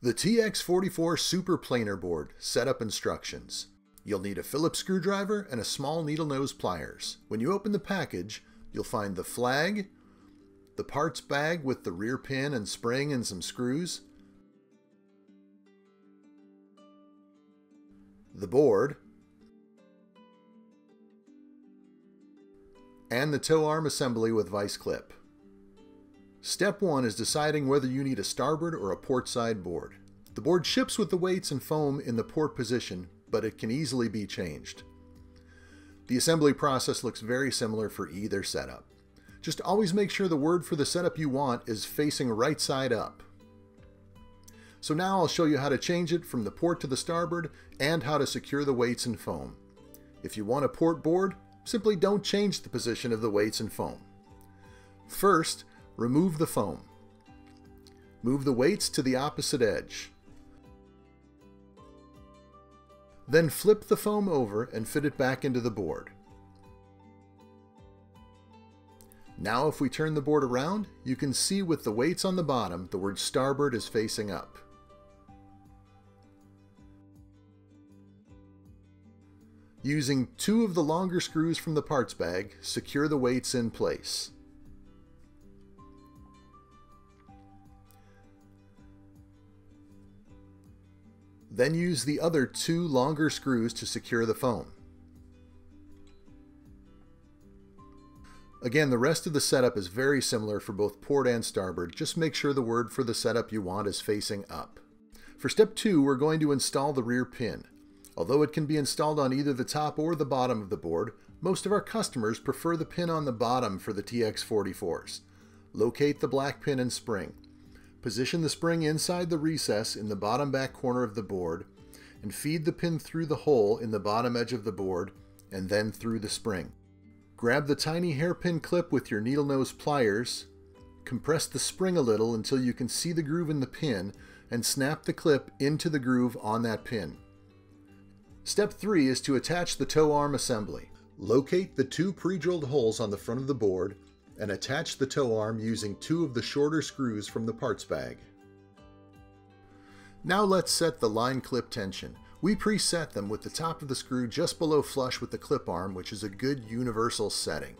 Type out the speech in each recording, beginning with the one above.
The TX-44 Super Planer Board Setup Instructions. You'll need a Phillips screwdriver and a small needle nose pliers. When you open the package, you'll find the flag, the parts bag with the rear pin and spring and some screws, the board, and the tow arm assembly with vice clip. Step 1 is deciding whether you need a starboard or a port side board. The board ships with the weights and foam in the port position, but it can easily be changed. The assembly process looks very similar for either setup. Just always make sure the word for the setup you want is facing right side up. So now I'll show you how to change it from the port to the starboard and how to secure the weights and foam. If you want a port board, simply don't change the position of the weights and foam. First, remove the foam. Move the weights to the opposite edge. Then flip the foam over and fit it back into the board. Now if we turn the board around, you can see with the weights on the bottom, the word starboard is facing up. Using 2 of the longer screws from the parts bag, secure the weights in place. Then use the other 2 longer screws to secure the foam. Again, the rest of the setup is very similar for both port and starboard. Just make sure the word for the setup you want is facing up. For step 2, we're going to install the rear pin. Although it can be installed on either the top or the bottom of the board, most of our customers prefer the pin on the bottom for the TX-44s. Locate the black pin and spring. Position the spring inside the recess in the bottom back corner of the board and feed the pin through the hole in the bottom edge of the board and then through the spring. Grab the tiny hairpin clip with your needle nose pliers, compress the spring a little until you can see the groove in the pin and snap the clip into the groove on that pin. Step 3 is to attach the tow arm assembly. Locate the 2 pre-drilled holes on the front of the board and attach the tow arm using 2 of the shorter screws from the parts bag. Now let's set the line clip tension. We preset them with the top of the screw just below flush with the clip arm, which is a good universal setting.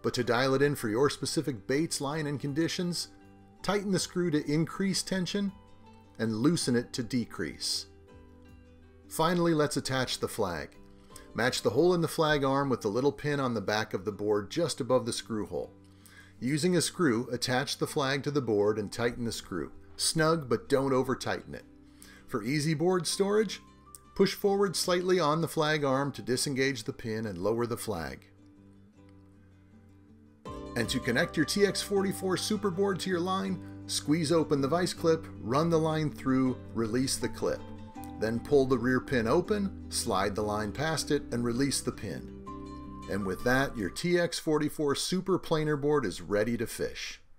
But to dial it in for your specific baits, line, and conditions, tighten the screw to increase tension and loosen it to decrease. Finally, let's attach the flag. Match the hole in the flag arm with the little pin on the back of the board just above the screw hole. Using a screw, attach the flag to the board and tighten the screw. Snug, but don't over tighten it. For easy board storage, push forward slightly on the flag arm to disengage the pin and lower the flag. And to connect your TX-44 Super Board to your line, squeeze open the vice clip, run the line through, release the clip. Then pull the rear pin open, slide the line past it, and release the pin. And with that, your TX-44 Super Planer Board is ready to fish.